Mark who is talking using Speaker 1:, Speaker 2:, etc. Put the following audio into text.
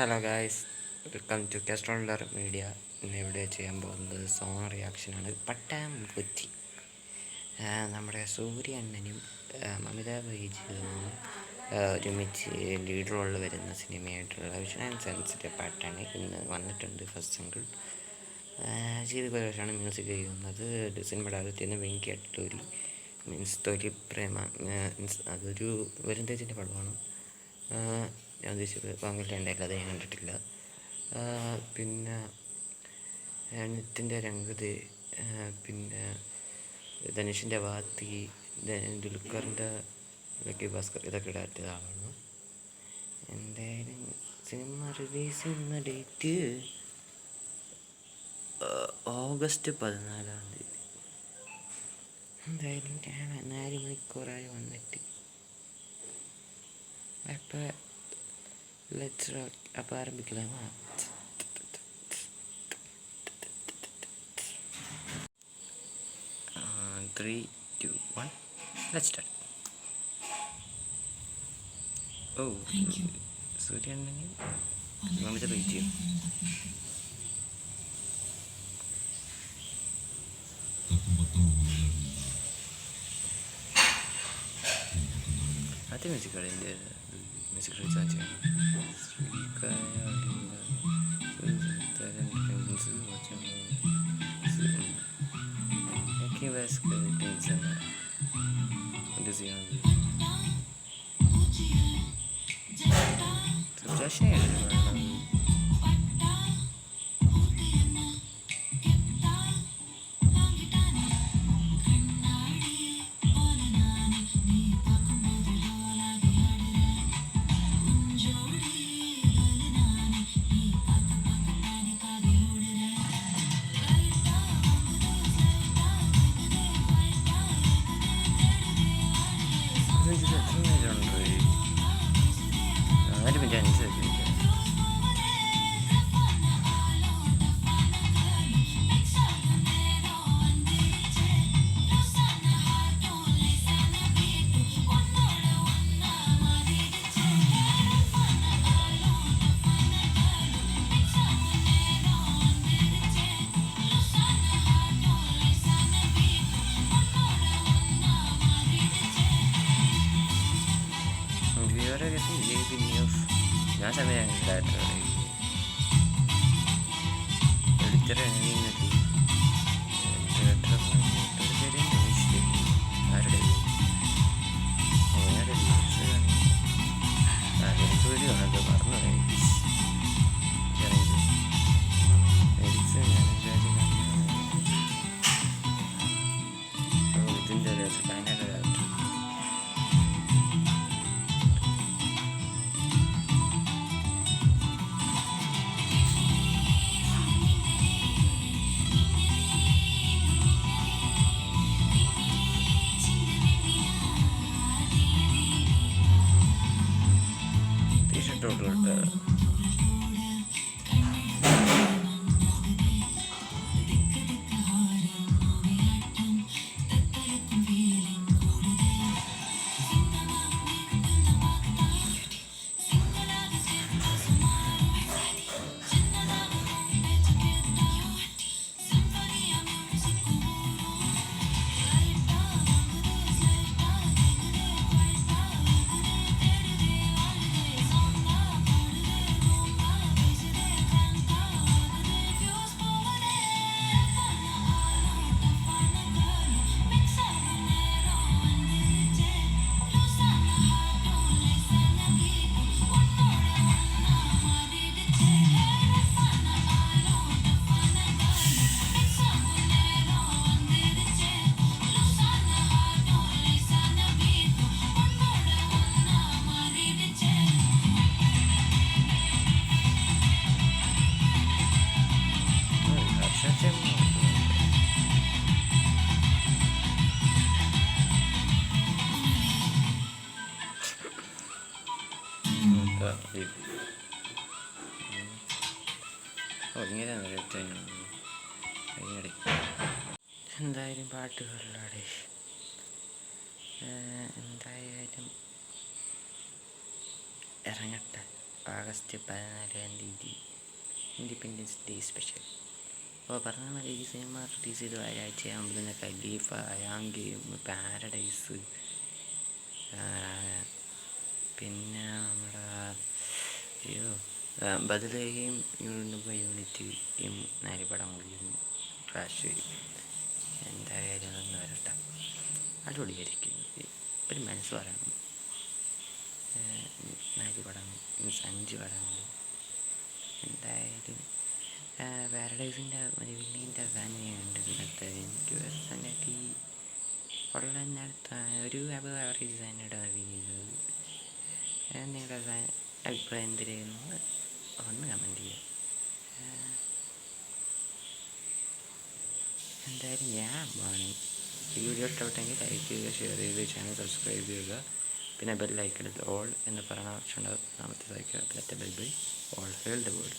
Speaker 1: Hello guys, welcome to Castroller media. ഇന്ന് ഇവിടെ ചെയ്യാൻ പോകുന്നത് സോങ് റിയാക്ഷനാണ്. പട്ടാം കൊച്ചി. നമ്മുടെ സൂര്യ അണ്ണനും മമിത ബൈജുവും ഒരുമിച്ച് ലീഡ് റോളിൽ വരുന്ന സിനിമയായിട്ടുള്ള വിഷൻ ആൻഡ് സയൻസിൻ്റെ പാട്ടാണ് ഇന്ന് വന്നിട്ടുണ്ട്. ഫസ്റ്റ് സിംഗിൾ ജീവി പ്രകാശാണ് മ്യൂസിക് ചെയ്യുന്നത്. സിനിമയുടെ ആദ്യത്തേന്ന് വെങ്കി അട്ടൂരി മീൻസ് തൊലി പ്രേമ മീൻസ് അതൊരു വരും തേജിൻ്റെ പടമാണ്. ഞാൻ ഉദ്ദേശിച്ചത് പങ്കിട്ടുണ്ടായില്ല, അത് ഞാൻ കണ്ടിട്ടില്ല. പിന്നെ നിത്തിൻ്റെ രംഗത്, പിന്നെ ധനുഷിൻ്റെ വാത്തി, ദുൽഖറിൻ്റെ ലക്കി ഭാസ്കർ, ഇതൊക്കെ ഇടാറ്റ ആളാണ്. എന്തായാലും സിനിമ റിലീസ് ചെയ്യുന്ന ഡേറ്റ് ഓഗസ്റ്റ് 14. എന്തായാലും 4 മണിക്കൂറായി വന്നിട്ട്. അപ്പോൾ ലെറ്റ്സ് റോക്ക്. അപ്പോൾ ആരംഭിക്കലാമോ? 3, 2, 1 ലെറ്റ്സ് സ്റ്റാർട്ട്. ഓ, സൂര്യണ്ണന് മമിത ബൈജു. അത് മ്യൂസിക് കളിൻ്റെ മ്യൂസിക് കളിച്ചാൽ ഞാൻ സമയം എന്തായാലും പാട്ടുകളിലൂടെ എന്തായാലും ഇറങ്ങട്ടെ. August 14 independence day special. അപ്പോൾ പറഞ്ഞ മതി, ഈ സിനിമ റിലീസ് ചെയ്ത് ഒരാഴ്ചയാകുമ്പോൾ തന്നെ ഖലീഫ, അയാംഗെയിം, പാരഡൈസ്, പിന്നെ നമ്മുടെ ബദലയും യൂണിറ്റിയും 4 പടം കൂടിയും ഫ്ലാഷ് വരും. എന്തായാലും ഒന്ന് വരട്ടെ, അടിപൊളിയായിരിക്കും. ഒരു മനസ്സ് പറയണം. 4 പടം മീൻസ് 5 പടങ്ങൾ. എന്തായാലും പാരഡൈസിൻ്റെ ഒരു വില്ലീൻ്റെ ഫാനിനെ കണ്ടിരുന്നത് എനിക്ക് പേഴ്സണാലിറ്റി ഉള്ളതിനടുത്ത ഒരു ആവറേജ് ഫാനായിട്ടാണ് ഫീൽ ചെയ്തത്. നിങ്ങളുടെ അഭിപ്രായം എന്തിനായിരുന്നു ഒന്ന് കമൻറ്റ് ചെയ്യുക. എന്തായാലും ഞാൻ വീഡിയോ ഇഷ്ടപ്പെട്ടെങ്കിൽ ലൈക്ക് ചെയ്യുക, ഷെയർ ചെയ്യുക, ചാനൽ സബ്സ്ക്രൈബ് ചെയ്യുക. പിന്നെ ബെല്ലൈക്കണിൽ ഓൾ എന്ന് പറയുന്ന ഓപ്ഷൻ ഉണ്ടാകും, നാമത്തെ സഹിക്കുക. Bell by all hail the world.